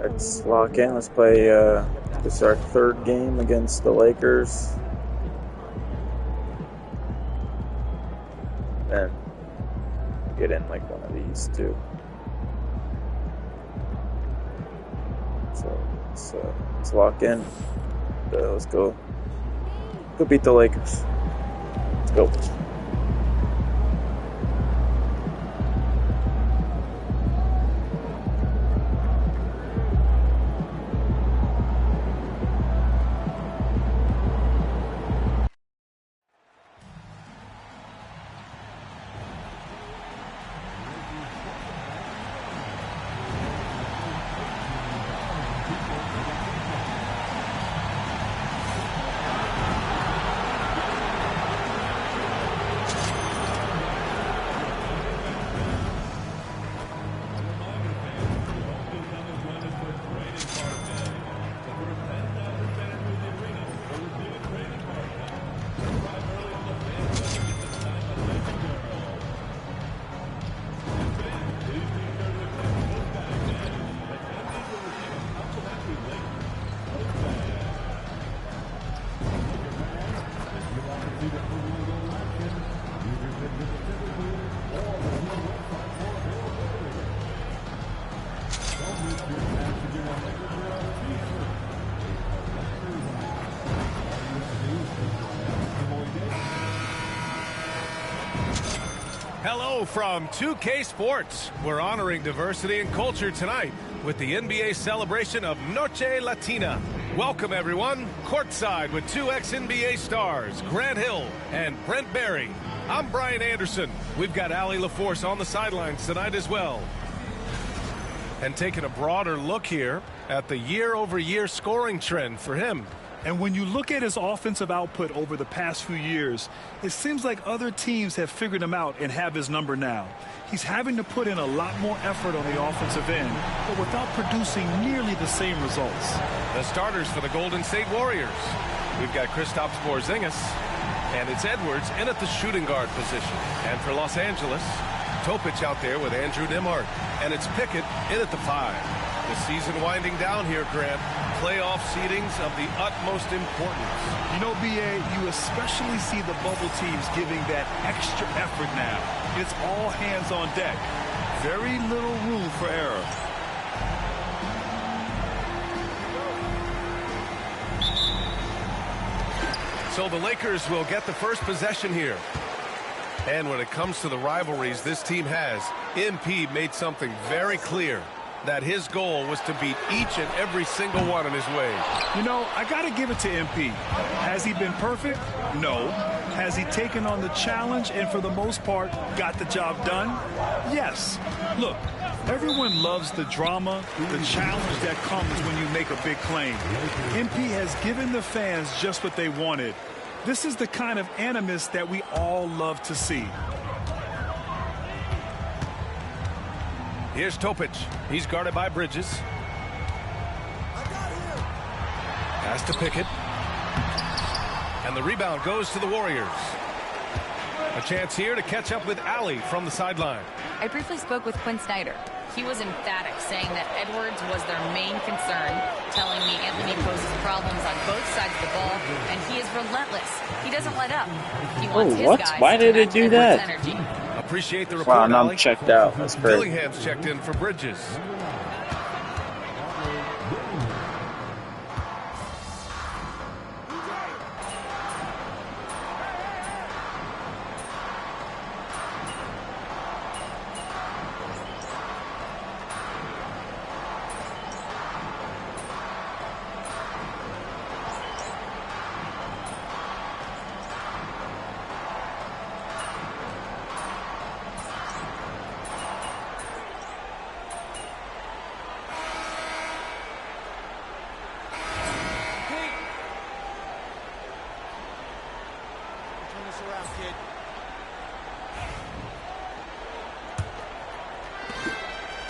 Let's lock in. Let's play. This is our third game against the Lakers. And get in like one of these too. So let's lock in. Let's go. Go beat the Lakers. Let's go. Hello from 2K Sports. We're honoring diversity and culture tonight with the NBA celebration of Noche Latina. Welcome, everyone. Courtside with two ex-NBA stars, Grant Hill and Brent Barry. I'm Brian Anderson. We've got Allie LaForce on the sidelines tonight as well. And taking a broader look here at the year-over-year scoring trend for him. And when you look at his offensive output over the past few years, it seems like other teams have figured him out and have his number now. He's having to put in a lot more effort on the offensive end, but without producing nearly the same results. The starters for the Golden State Warriors. We've got Kristaps Porzingis, and it's Edwards in at the shooting guard position. And for Los Angeles, Topic out there with Andrew Nembhard, and it's Pickett in at the 5. The season winding down here, Grant. Playoff seedings of the utmost importance. You know, B.A., you especially see the bubble teams giving that extra effort now. It's all hands on deck. Very little room for error. So the Lakers will get the first possession here. And when it comes to the rivalries this team has, MP made something very clear. That his goal was to beat each and every single one in his way. You know, I got to give it to MP. Has he been perfect? No. Has he taken on the challenge and for the most part got the job done? Yes. Look, everyone loves the drama, the challenge that comes when you make a big claim. MP has given the fans just what they wanted. This is the kind of animus that we all love to see. Here's Topic. He's guarded by Bridges. Pass to Pickett. And the rebound goes to the Warriors. A chance here to catch up with Allie from the sideline. I briefly spoke with Quinn Snyder. He was emphatic, saying that Edwards was their main concern, telling me Anthony poses problems on both sides of the ball, and he is relentless. He doesn't let up. He wants his guys Why did it do that? Energy. Appreciate the report, Wow, and I'm Allie. checked out. That's great. Dillingham's checked in for Bridges.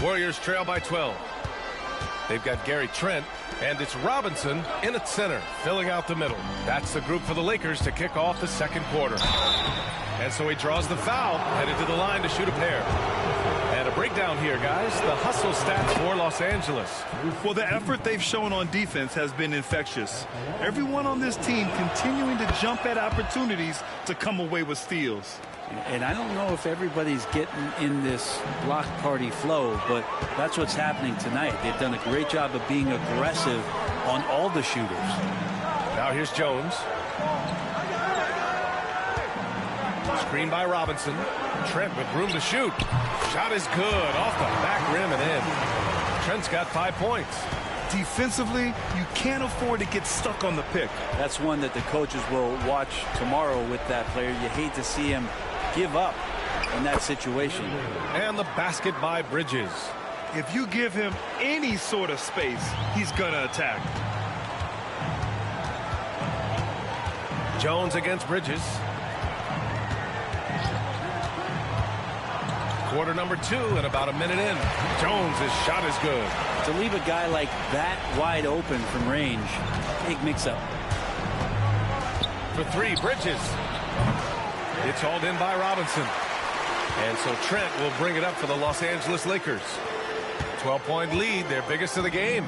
Warriors trail by 12. They've got Gary Trent, and it's Robinson in at center, filling out the middle. That's the group for the Lakers to kick off the second quarter. And so he draws the foul, headed to the line to shoot a pair. And a break breakdown here, guys. The hustle stats for Los Angeles. Well, the effort they've shown on defense has been infectious. Everyone on this team continuing to jump at opportunities to come away with steals. And I don't know if everybody's getting in this block party flow, but that's what's happening tonight. They've done a great job of being aggressive on all the shooters. Now here's Jones. Screen by Robinson. Trent with room to shoot. Shot is good. Off the back rim and in. Trent's got 5 points. Defensively, you can't afford to get stuck on the pick. That's one that the coaches will watch tomorrow with that player. You hate to see him give up in that situation. And the basket by Bridges. If you give him any sort of space, he's going to attack. Jones against Bridges. Quarter number 2 and about a minute in. Jones' shot is good. To leave a guy like that wide open from range, big mix-up. For 3, Bridges. It's hauled in by Robinson. And so Trent will bring it up for the Los Angeles Lakers. 12-point lead, their biggest of the game.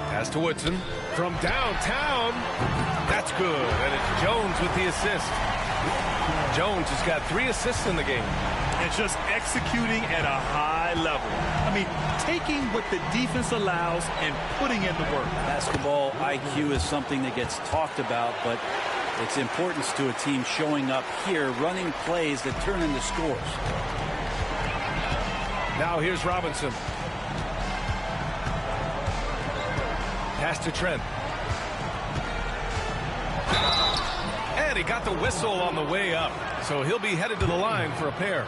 Pass to Woodson. From downtown. That's good. And it's Jones with the assist. Jones has got 3 assists in the game. And just executing at a high level. I mean, taking what the defense allows and putting in the work. Basketball IQ is something that gets talked about, but its importance to a team showing up here, running plays that turn into scores. Now here's Robinson. Pass to Trent. And he got the whistle on the way up. So he'll be headed to the line for a pair.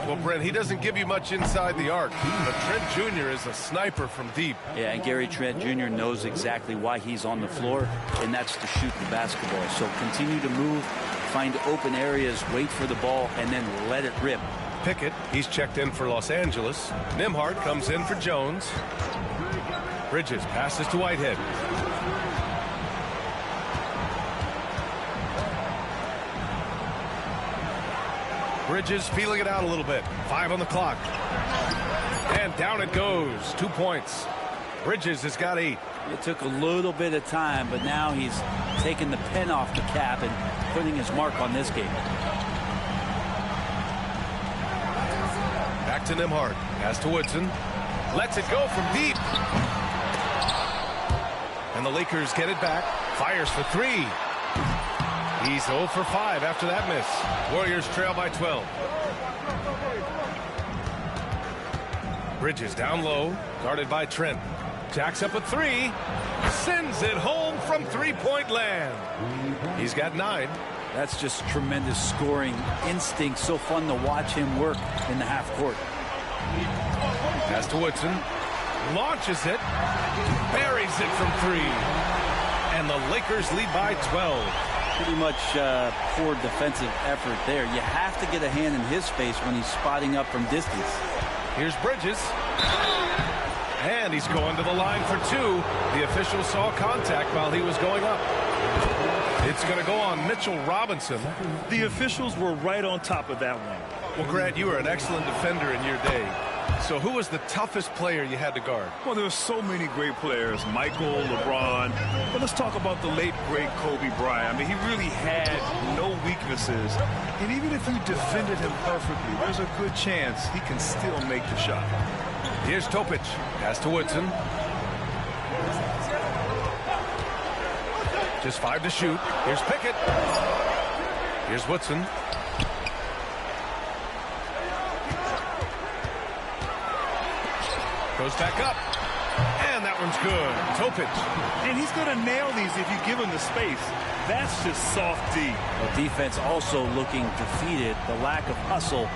Well, Brent, he doesn't give you much inside the arc, but Trent Jr. is a sniper from deep. Yeah, and Gary Trent Jr. knows exactly why he's on the floor, and that's to shoot the basketball. So continue to move, find open areas, wait for the ball, and then let it rip. Pickett, he's checked in for Los Angeles. Nembhard comes in for Jones. Bridges passes to Whitehead. Bridges feeling it out a little bit. 5 on the clock. And down it goes. 2 points. Bridges has got 8. It took a little bit of time, but now he's taking the pen off the cap and putting his mark on this game. Back to Nembhard. Pass to Woodson. Lets it go from deep. And the Lakers get it back. Fires for 3. He's 0 for 5 after that miss. Warriors trail by 12. Bridges down low, guarded by Trent. Jacks up a 3. Sends it home from three-point land. He's got 9. That's just tremendous scoring instinct. So fun to watch him work in the half court. Pass to Woodson. Launches it. Buries it from 3. And the Lakers lead by 12. Pretty much poor defensive effort there. You have to get a hand in his face when he's spotting up from distance. Here's Bridges. And he's going to the line for 2. The official saw contact while he was going up. It's going to go on Mitchell Robinson. The officials were right on top of that one. Well, Grant, you were an excellent defender in your day. So who was the toughest player you had to guard? Well, there were so many great players, Michael, LeBron. But let's talk about the late, great Kobe Bryant. I mean, he really had no weaknesses. And even if you defended him perfectly, there's a good chance he can still make the shot. Here's Topic. Pass to Woodson. Just 5 to shoot. Here's Pickett. Here's Woodson. Goes back up. And that one's good. Topic. And he's going to nail these if you give him the space. That's just soft D. Well, defense also looking defeated. The lack of hustle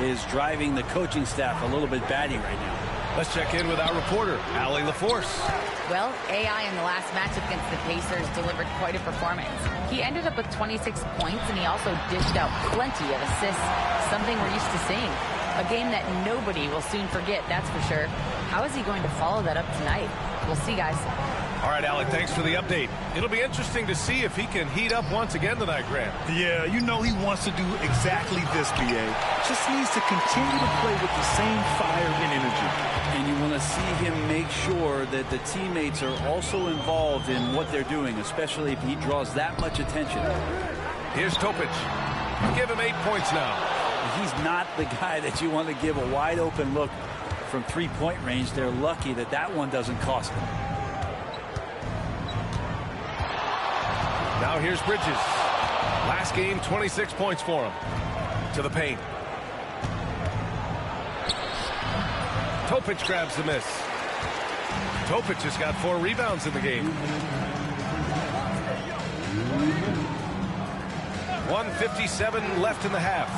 is driving the coaching staff a little bit batty right now. Let's check in with our reporter, Allie LaForce. Well, AI in the last matchup against the Pacers delivered quite a performance. He ended up with 26 points, and he also dished out plenty of assists, something we're used to seeing. A game that nobody will soon forget, that's for sure. How is he going to follow that up tonight? We'll see, guys. All right, Alec, thanks for the update. It'll be interesting to see if he can heat up once again tonight, Grant. Yeah, you know he wants to do exactly this, BA. Just needs to continue to play with the same fire and energy. And you want to see him make sure that the teammates are also involved in what they're doing, especially if he draws that much attention. Here's Topic. Give him 8 points now. He's not the guy that you want to give a wide open look from three-point range. They're lucky that that one doesn't cost them. Now here's Bridges. Last game, 26 points for him. To the paint. Topic grabs the miss. Topic has got 4 rebounds in the game. 1:57 left in the half.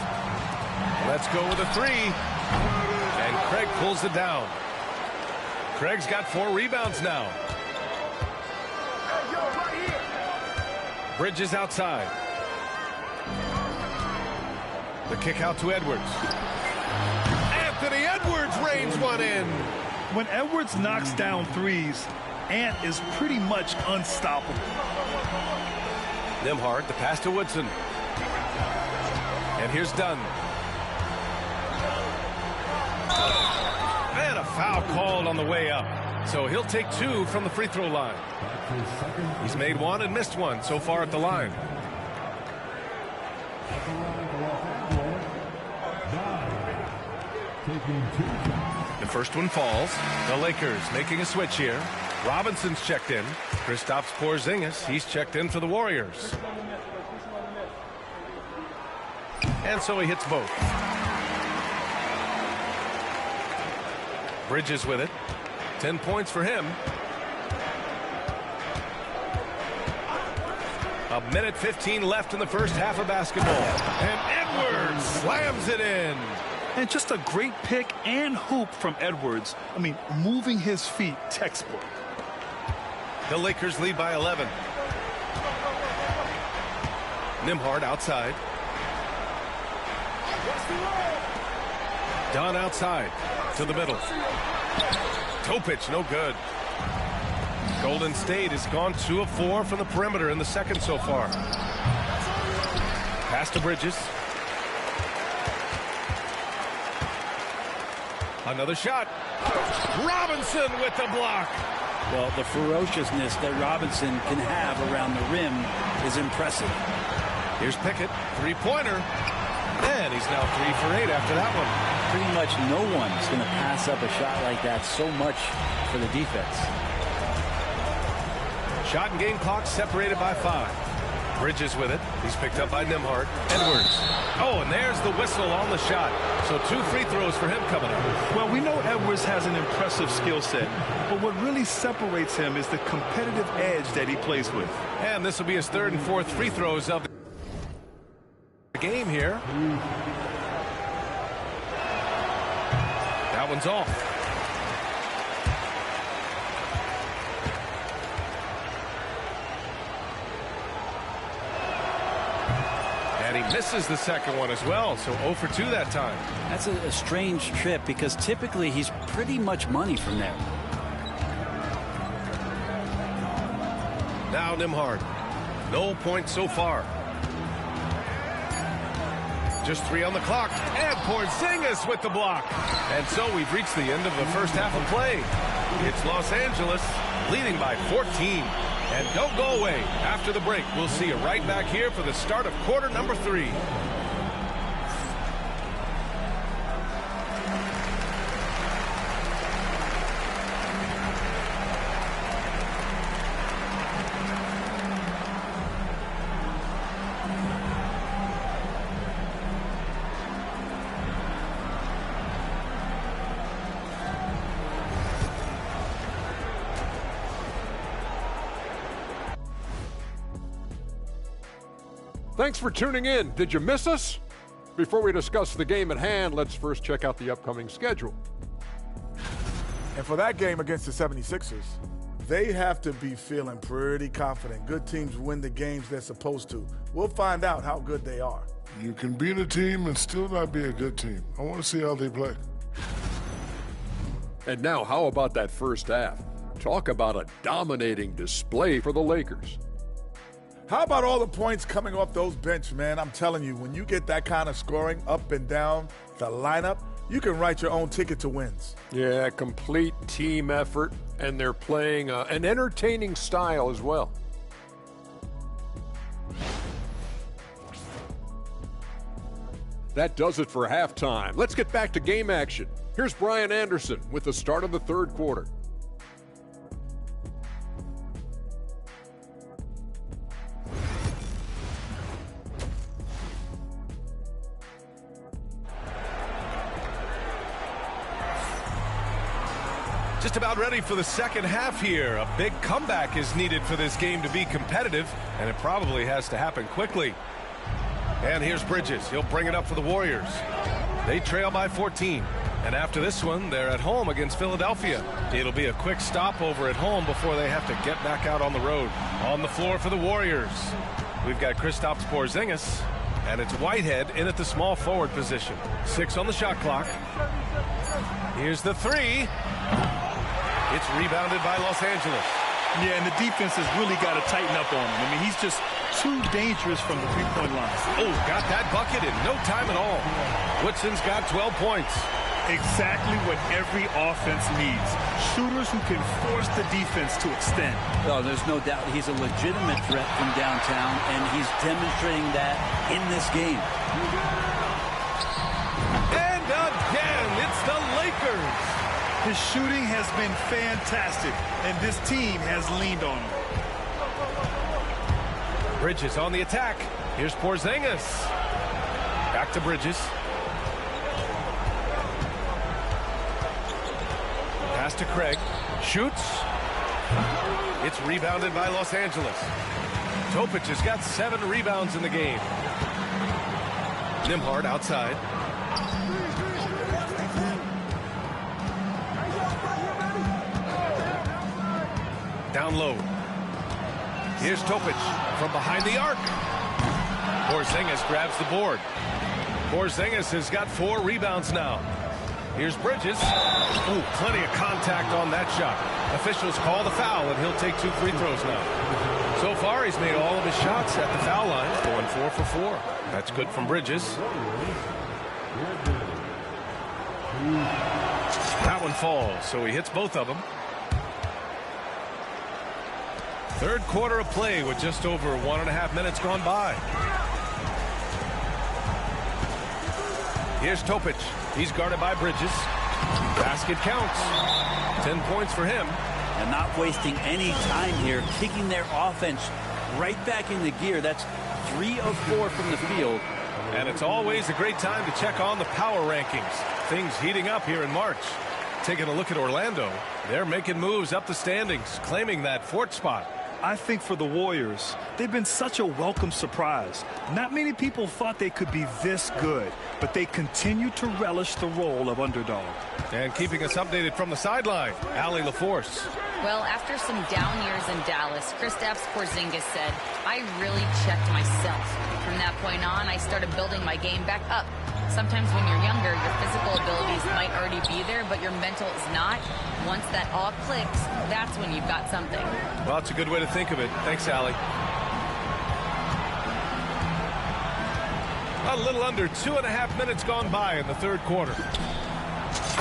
Let's go with a 3. And Craig pulls it down. Craig's got 4 rebounds now. Bridges outside. The kick out to Edwards. Anthony Edwards rains one in. When Edwards knocks down threes, Ant is pretty much unstoppable. Nembhard, the pass to Woodson. And here's Dunn. And a foul called on the way up. So he'll take 2 from the free throw line. He's made 1 and missed 1 so far at the line. The first one falls. The Lakers making a switch here. Robinson's checked in. Kristaps Porzingis, he's checked in for the Warriors. And so he hits both. Bridges with it. 10 points for him. 1:15 left in the first half of basketball. And Edwards slams it in. And just a great pick and hoop from Edwards. I mean, moving his feet, textbook. The Lakers lead by 11. Nembhard outside. Dunn outside to the middle. Topic, no good. Golden State has gone 2 of 4 from the perimeter in the second so far. Pass to Bridges. Another shot. Robinson with the block. Well, the ferociousness that Robinson can have around the rim is impressive. Here's Pickett, 3-pointer. And he's now 3 for 8 after that one. Pretty much no one's going to pass up a shot like that so much for the defense. Shot and game clock separated by 5. Bridges with it. He's picked up by Nembhard. Edwards. Oh, and there's the whistle on the shot. So 2 free throws for him coming up. Well, we know Edwards has an impressive skill set, but what really separates him is the competitive edge that he plays with. And this will be his 3rd and 4th free throws of the game here. That one's off. And he misses the second one as well, so 0 for 2 that time. That's a strange trip because typically he's pretty much money from there. Now Nembhard. No points so far. Just 3 on the clock. And Porzingis with the block. And so we've reached the end of the first half of play. It's Los Angeles leading by 14. And don't go away. After the break, we'll see you right back here for the start of quarter number 3. Thanks for tuning in. Did you miss us? Before we discuss the game at hand, let's first check out the upcoming schedule. And for that game against the 76ers, they have to be feeling pretty confident. Good teams win the games they're supposed to. We'll find out how good they are. You can beat a team and still not be a good team. I want to see how they play. And now, how about that first half? Talk about a dominating display for the Lakers. How about all the points coming off those bench, man? I'm telling you, when you get that kind of scoring up and down the lineup, you can write your own ticket to wins. Yeah, complete team effort, and they're playing an entertaining style as well. That does it for halftime. Let's get back to game action. Here's Brian Anderson with the start of the third quarter. Just about ready for the second half here. A big comeback is needed for this game to be competitive, and it probably has to happen quickly. And here's Bridges. He'll bring it up for the Warriors. They trail by 14. And after this one, they're at home against Philadelphia. It'll be a quick stopover at home before they have to get back out on the road. On the floor for the Warriors, we've got Kristaps Porzingis, and it's Whitehead in at the small forward position. 6 on the shot clock. Here's the three. It's rebounded by Los Angeles. Yeah, and the defense has really got to tighten up on him. I mean, he's just too dangerous from the three-point line. Oh, got that bucket in no time at all. Woodson's got 12 points. Exactly what every offense needs. Shooters who can force the defense to extend. Oh, there's no doubt he's a legitimate threat from downtown, and he's demonstrating that in this game. And again, it's the Lakers. His shooting has been fantastic, and this team has leaned on him. Bridges on the attack. Here's Porzingis. Back to Bridges. Pass to Craig. Shoots. It's rebounded by Los Angeles. Topic has got 7 rebounds in the game. Nembhard outside. Down low. Here's Topic from behind the arc. Porzingis grabs the board. Porzingis has got 4 rebounds now. Here's Bridges. Ooh, plenty of contact on that shot. Officials call the foul, and he'll take 2 free throws now. So far, he's made all of his shots at the foul line, going 4 for 4. That's good from Bridges. That one falls, so he hits both of them. Third quarter of play with just over 1.5 minutes gone by. Here's Topic. He's guarded by Bridges. Basket counts. 10 points for him. And not wasting any time here, kicking their offense right back into gear. That's 3 of 4 from the field. And it's always a great time to check on the power rankings. Things heating up here in March. Taking a look at Orlando. They're making moves up the standings, claiming that 4th spot. I think for the Warriors, they've been such a welcome surprise. Not many people thought they could be this good, but they continue to relish the role of underdog. And keeping us updated from the sideline, Allie LaForce. Well, after some down years in Dallas, Kristaps Porzingis said, I really checked myself. From that point on, I started building my game back up. Sometimes when you're younger, your physical abilities might already be there, but your mental is not. Once that all clicks, that's when you've got something. Well, it's a good way to think of it. Thanks, Allie. A little under 2.5 minutes gone by in the third quarter.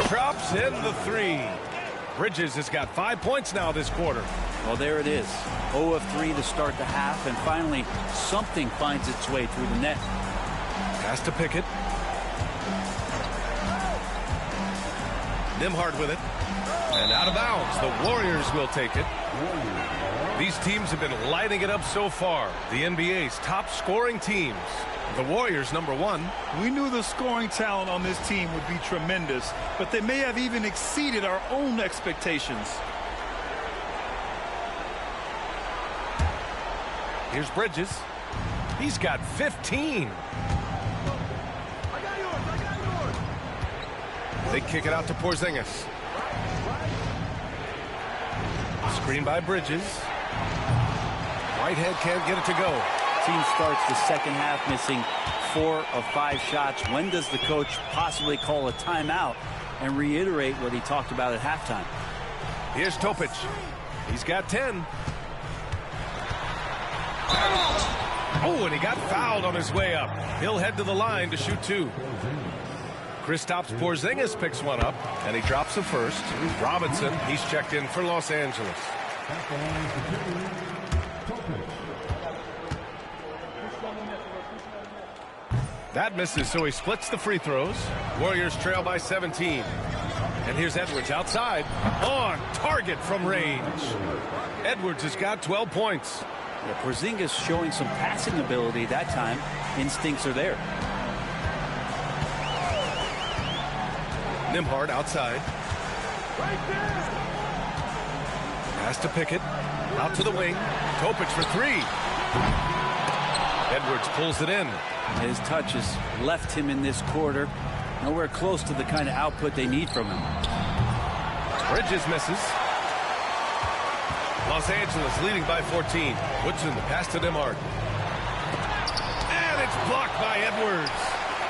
Drops in the 3. Bridges has got 5 points now this quarter. Well, there it is. 0 of 3 to start the half, and finally something finds its way through the net. Pass to Pickett. Nembhard with it. And out of bounds. The Warriors will take it. These teams have been lighting it up so far. The NBA's top scoring teams. The Warriors, #1. We knew the scoring talent on this team would be tremendous, but they may have even exceeded our own expectations. Here's Bridges. He's got 15. They kick it out to Porzingis. Screen by Bridges. Whitehead can't get it to go. Team starts the second half missing 4 of 5 shots. When does the coach possibly call a timeout and reiterate what he talked about at halftime? Here's Topic. He's got 10. Oh, and he got fouled on his way up. He'll head to the line to shoot 2. Kristaps Porzingis picks one up, and he drops the first. Robinson, he's checked in for Los Angeles. That misses, so he splits the free throws. Warriors trail by 17. And here's Edwards outside. On target from range. Edwards has got 12 points. Yeah, Porzingis showing some passing ability that time. Instincts are there. Nembhard outside. Pass to Pickett. Out to the wing. Topic for 3. Edwards pulls it in. His touch has left him in this quarter. Nowhere close to the kind of output they need from him. Bridges misses. Los Angeles leading by 14. Woodson, the pass to Nembhard. And it's blocked by Edwards.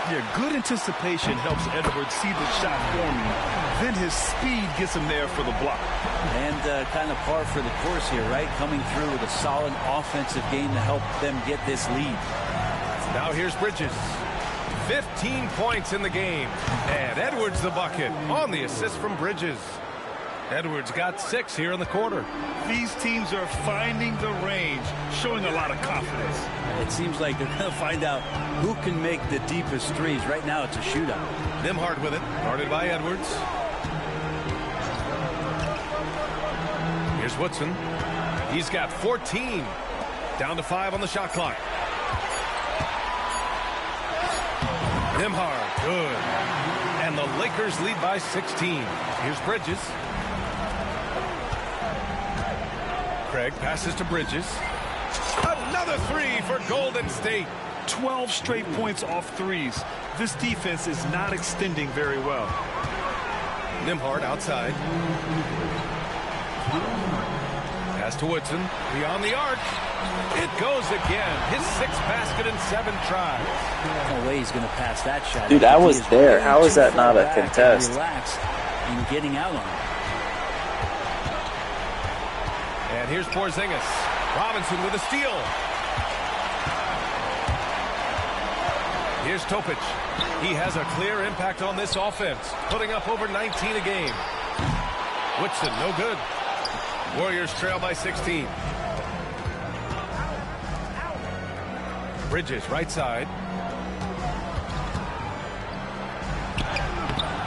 Yeah, good anticipation helps Edwards see the shot forming. Then his speed gets him there for the block. And kind of par for the course here, right? Coming through with a solid offensive game to help them get this lead. Now here's Bridges. 15 points in the game. And Edwards the bucket on the assist from Bridges. Edwards got 6 here in the quarter. These teams are finding the range, showing a lot of confidence. It seems like they're going to find out who can make the deepest threes. Right now it's a shootout. Nembhard with it, guarded by Edwards. Here's Woodson. He's got 14. Down to 5 on the shot clock. Nembhard, good. And the Lakers lead by 16. Here's Bridges. Craig passes to Bridges. Another 3 for Golden State. 12 straight points off threes. This defense is not extending very well. Nembhard outside. Pass to Woodson. Beyond the arc. It goes again. His 6th basket in 7 tries. No way he's going to pass that shot. Dude, I was there. How is that not a contest? Relax in getting out on it. And here's Porzingis. Robinson with a steal. Here's Topic. He has a clear impact on this offense, putting up over 19 a game. Woodson, no good. Warriors trail by 16. Bridges, right side.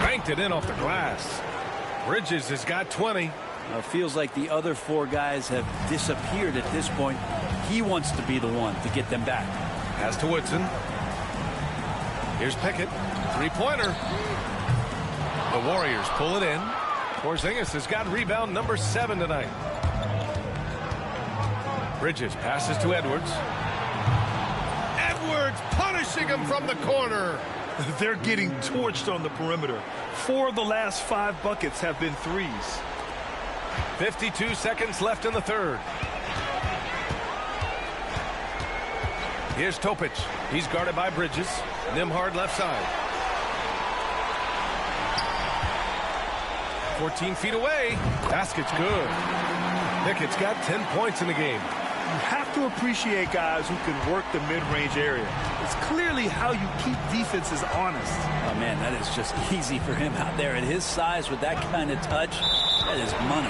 Banked it in off the glass. Bridges has got 20. Feels like the other 4 guys have disappeared at this point. He wants to be the one to get them back. Pass to Woodson. Here's Pickett. 3-pointer. The Warriors pull it in. Porzingis has got rebound number 7 tonight. Bridges passes to Edwards. Edwards punishing him from the corner. They're getting torched on the perimeter. 4 of the last 5 buckets have been threes. 52 seconds left in the third. Here's Topic. He's guarded by Bridges. Nembhard left side. 14 feet away. Basket's good. Pickett's got 10 points in the game. You have to appreciate guys who can work the mid-range area. It's clearly how you keep defenses honest. Oh, man, that is just easy for him out there. At his size, with that kind of touch, that is money.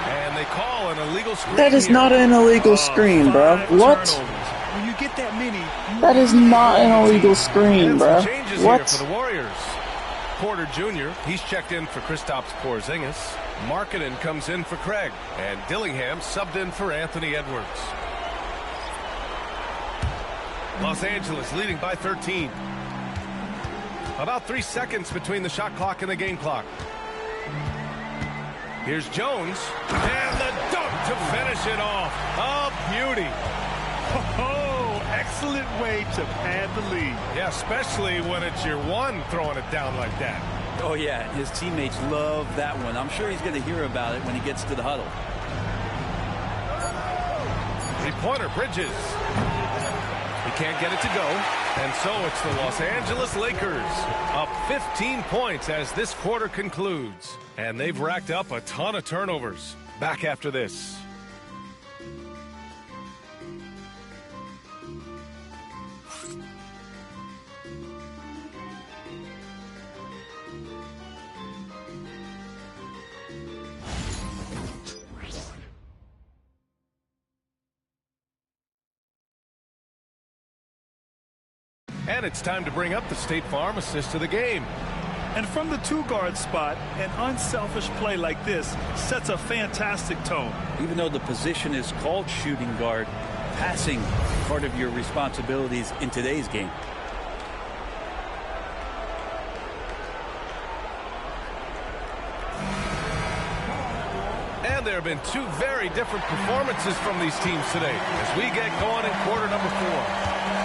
And they call an illegal screen. That is here. not an illegal screen, bro. What? When you get that many, That is not an illegal screen, And bro. some changes What? here for the Warriors. Porter Jr., he's checked in for Kristaps Porzingis. Markkanen comes in for Craig. And Dillingham subbed in for Anthony Edwards. Los Angeles leading by 13. About 3 seconds between the shot clock and the game clock. Here's Jones. And the dunk to finish it off. A beauty. oh, excellent way to pad the lead. Yeah, especially when it's your one throwing it down like that. Oh, yeah, his teammates love that one. I'm sure he's going to hear about it when he gets to the huddle. 3-pointer, Bridges. He can't get it to go. And so it's the Los Angeles Lakers up 15 points as this quarter concludes. And they've racked up a ton of turnovers. Back after this. And it's time to bring up the State Farm assist to the game. And from the two-guard spot, an unselfish play like this sets a fantastic tone. Even though the position is called shooting guard, passing part of your responsibilities in today's game. And there have been two very different performances from these teams today as we get going in quarter number 4.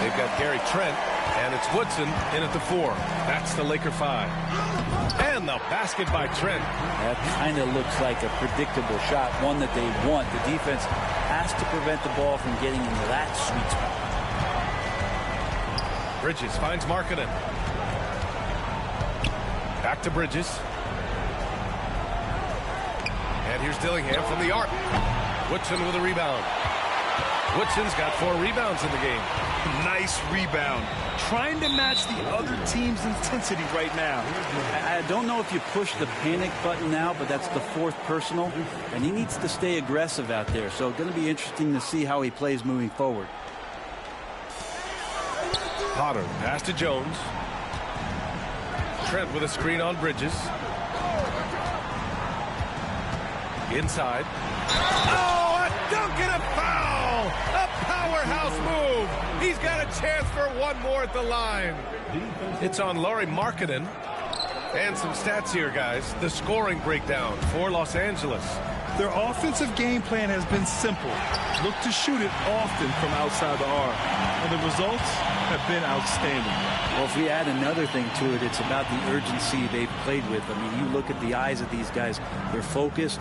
They've got Gary Trent, and it's Woodson in at the 4. That's the Laker 5. And the basket by Trent. That kind of looks like a predictable shot, one that they want. The defense has to prevent the ball from getting into that sweet spot. Bridges finds Markkanen. Back to Bridges. And here's Dillingham from the arc. Woodson with a rebound. Woodson's got 4 rebounds in the game. Nice rebound. Trying to match the other team's intensity right now. I don't know if you push the panic button now, but that's the 4th personal, and he needs to stay aggressive out there. So going to be interesting to see how he plays moving forward. Potter pass to Jones. Trent with a screen on Bridges. Inside. Oh, a dunk and a foul! A powerhouse move! He's got a chance for one more at the line. It's on Lauri Markkanen. And some stats here, guys. The scoring breakdown for Los Angeles. Their offensive game plan has been simple. Look to shoot it often from outside the arc. And the results have been outstanding. Well, if we add another thing to it, it's about the urgency they've played with. I mean, you look at the eyes of these guys. They're focused,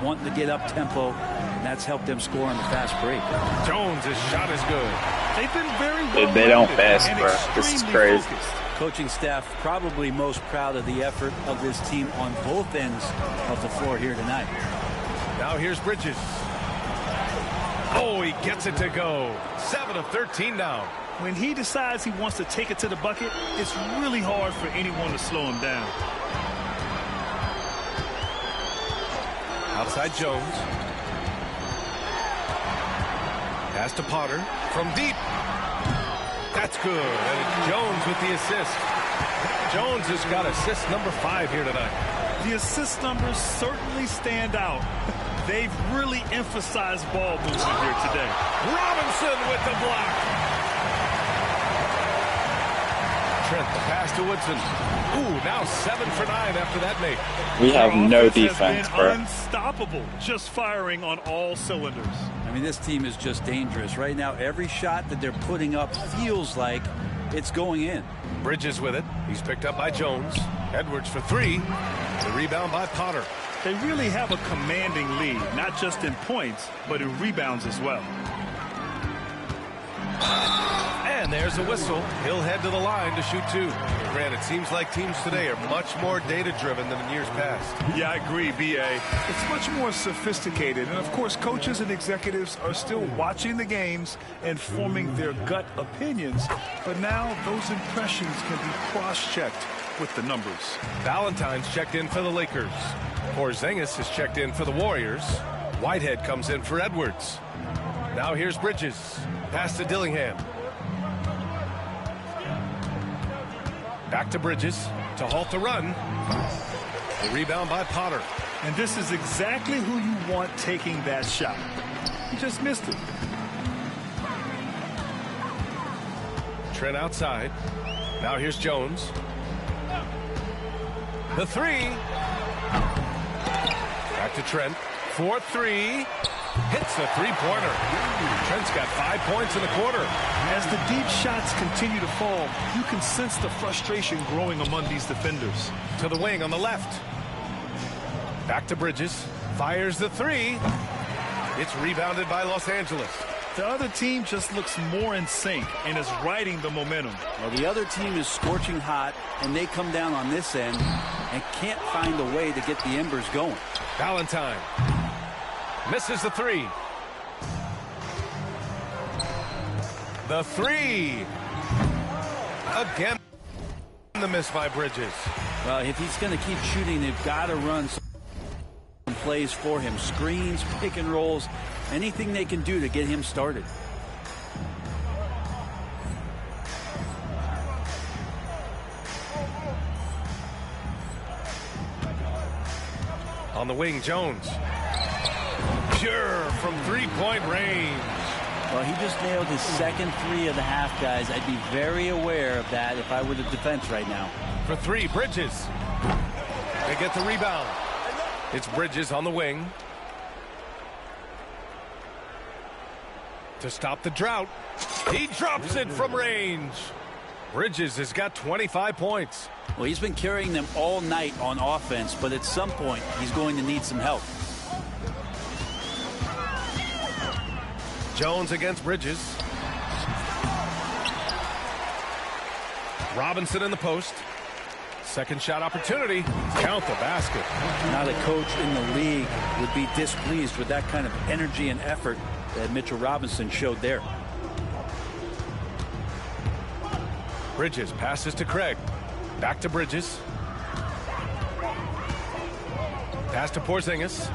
wanting to get up tempo, and that's helped them score on the fast break. Jones' shot is good. They've been very well. They don't pass, bro. This is crazy. Focused. Coaching staff probably most proud of the effort of this team on both ends of the floor here tonight. Now here's Bridges. Oh, he gets it to go. 7 of 13 now. When he decides he wants to take it to the bucket, it's really hard for anyone to slow him down. Outside Jones. Pass to Potter from deep. That's good. And it's Jones with the assist. Jones has got assist number 5 here tonight. The assist numbers certainly stand out. They've really emphasized ball movement here today. Robinson with the block. Trent, the pass to Woodson. Ooh, now 7 for 9 after that make. We have no Offense defense, has been bro. unstoppable, just firing on all cylinders. I mean, this team is just dangerous. Right now, every shot that they're putting up feels like it's going in. Bridges with it. He's picked up by Jones. Edwards for 3. The rebound by Potter. They really have a commanding lead, not just in points, but in rebounds as well. And there's a whistle. He'll head to the line to shoot 2. Grant, it seems like teams today are much more data-driven than in years past. Yeah, I agree, B.A. It's much more sophisticated. And, of course, coaches and executives are still watching the games and forming their gut opinions. But now those impressions can be cross-checked with the numbers. Valentine's checked in for the Lakers. Porzingis is checked in for the Warriors. Whitehead comes in for Edwards. Now here's Bridges. Pass to Dillingham. Back to Bridges to halt the run. The rebound by Potter. And this is exactly who you want taking that shot. He just missed it. Trent outside. Now here's Jones. The 3. Back to Trent. 4-3. Hits the three-pointer. Trent's got 5 points in the quarter. As the deep shots continue to fall, you can sense the frustration growing among these defenders. To the wing on the left. Back to Bridges. Fires the 3. It's rebounded by Los Angeles. The other team just looks more in sync and is riding the momentum. Well, the other team is scorching hot, and they come down on this end and can't find a way to get the embers going. Valentine misses the three. The three. Again, the miss by Bridges. Well, if he's going to keep shooting, they've got to run some plays for him. Screens, pick and rolls, anything they can do to get him started. On the wing, Jones. Pure from three-point range. Well, he just nailed his second three of the half, guys. I'd be very aware of that if I were the defense right now. For three, Bridges. They get the rebound. It's Bridges on the wing. To stop the drought. He drops it from range. Bridges has got 25 points. Well, he's been carrying them all night on offense, but at some point, he's going to need some help. Jones against Bridges. Robinson in the post. Second shot opportunity. Count the basket. Not a coach in the league would be displeased with that kind of energy and effort that Mitchell Robinson showed there. Bridges passes to Craig. Back to Bridges. Pass to Porzingis.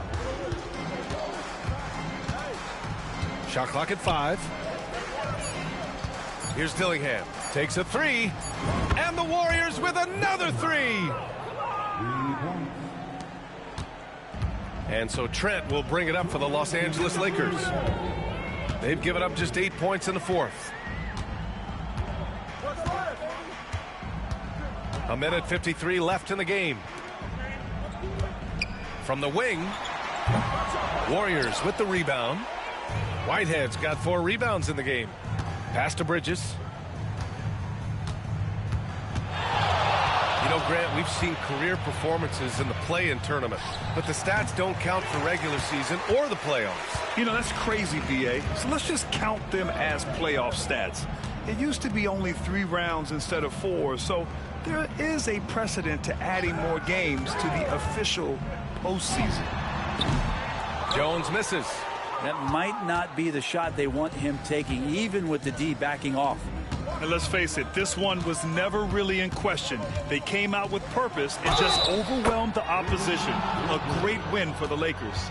Shot clock at 5. Here's Dillingham. Takes a three. And the Warriors with another three. And so Trent will bring it up for the Los Angeles Lakers. They've given up just 8 points in the fourth. A minute 53 left in the game. From the wing, Warriors with the rebound. Whitehead's got 4 rebounds in the game. Pass to Bridges. You know, Grant, we've seen career performances in the play-in tournament, but the stats don't count for regular season or the playoffs. You know, that's crazy, B.A. So let's just count them as playoff stats. It used to be only 3 rounds instead of 4, so there is a precedent to adding more games to the official postseason. Jones misses. That might not be the shot they want him taking, even with the D backing off. And let's face it, this one was never really in question. They came out with purpose and just overwhelmed the opposition. A great win for the Lakers.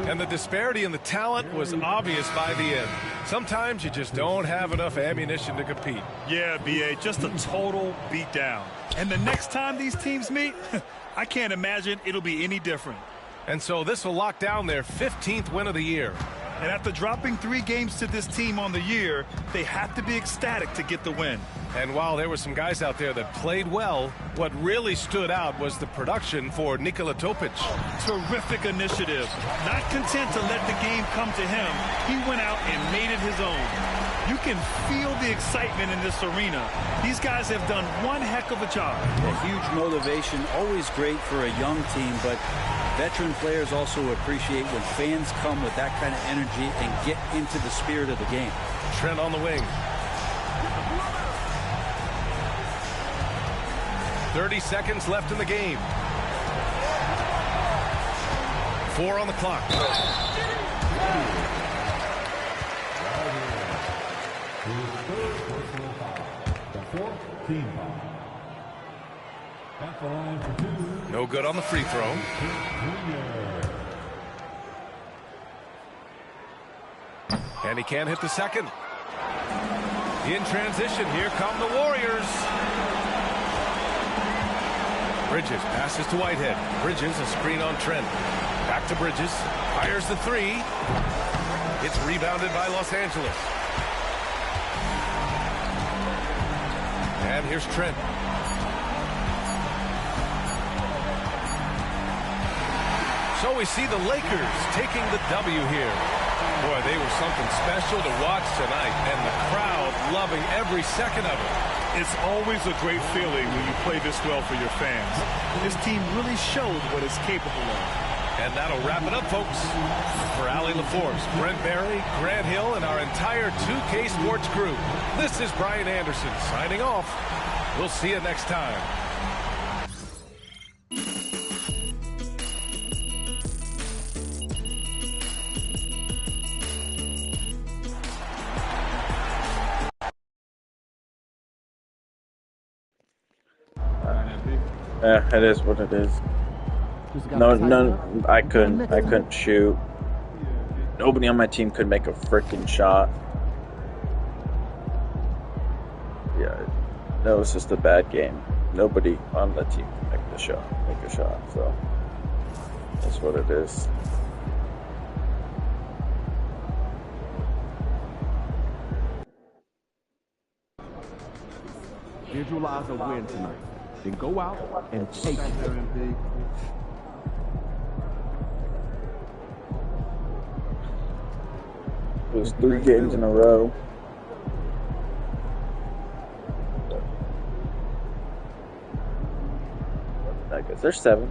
And the disparity in the talent was obvious by the end. Sometimes you just don't have enough ammunition to compete. Yeah, B.A., just a total beatdown. And the next time these teams meet, I can't imagine it'll be any different. And so this will lock down their 15th win of the year. And after dropping 3 games to this team on the year, they have to be ecstatic to get the win. And while there were some guys out there that played well, what really stood out was the production for Nikola Topic. Terrific initiative. Not content to let the game come to him, he went out and made it his own. You can feel the excitement in this arena. These guys have done one heck of a job. A huge motivation, always great for a young team, but veteran players also appreciate when fans come with that kind of energy and get into the spirit of the game. Trent on the wing. 30 seconds left in the game. 4 on the clock. No good on the free throw. And he can't hit the second. In transition, here come the Warriors. Bridges passes to Whitehead. Bridges, a screen on Trent. Back to Bridges. Fires the three. It's rebounded by Los Angeles. And here's Trent. So we see the Lakers taking the W here. Boy, they were something special to watch tonight, and the crowd loving every second of it. It's always a great feeling when you play this well for your fans. This team really showed what it's capable of. And that'll wrap it up, folks. For Allie LaForce, Brent Barry, Grant Hill, and our entire 2K Sports crew, this is Brian Anderson signing off. We'll see you next time. Yeah, it is what it is. I couldn't shoot. Nobody on my team could make a freaking shot. Yeah, that was just a bad game. Nobody on the team could make a shot. So that's what it is. Visualize a win tonight. Then go out and take it. It was 3 games in a row. I guess they're 7th,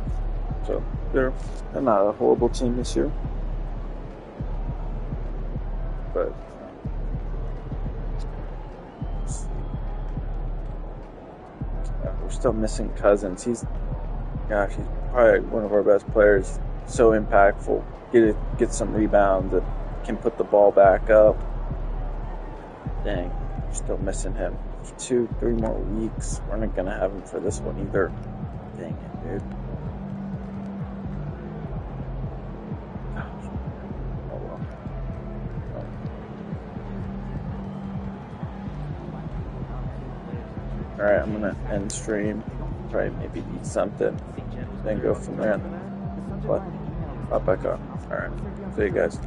so they're not a horrible team this year. But we're still missing Cousins. He's probably one of our best players. So impactful. Get some rebounds and can put the ball back up. Dang, we're still missing him. 2-3 more weeks. We're not gonna have him for this one either. Dang it, dude. Oh well. Alright, I'm gonna end stream. Probably maybe eat something. Then go from there. But pop back up. Alright. See you guys.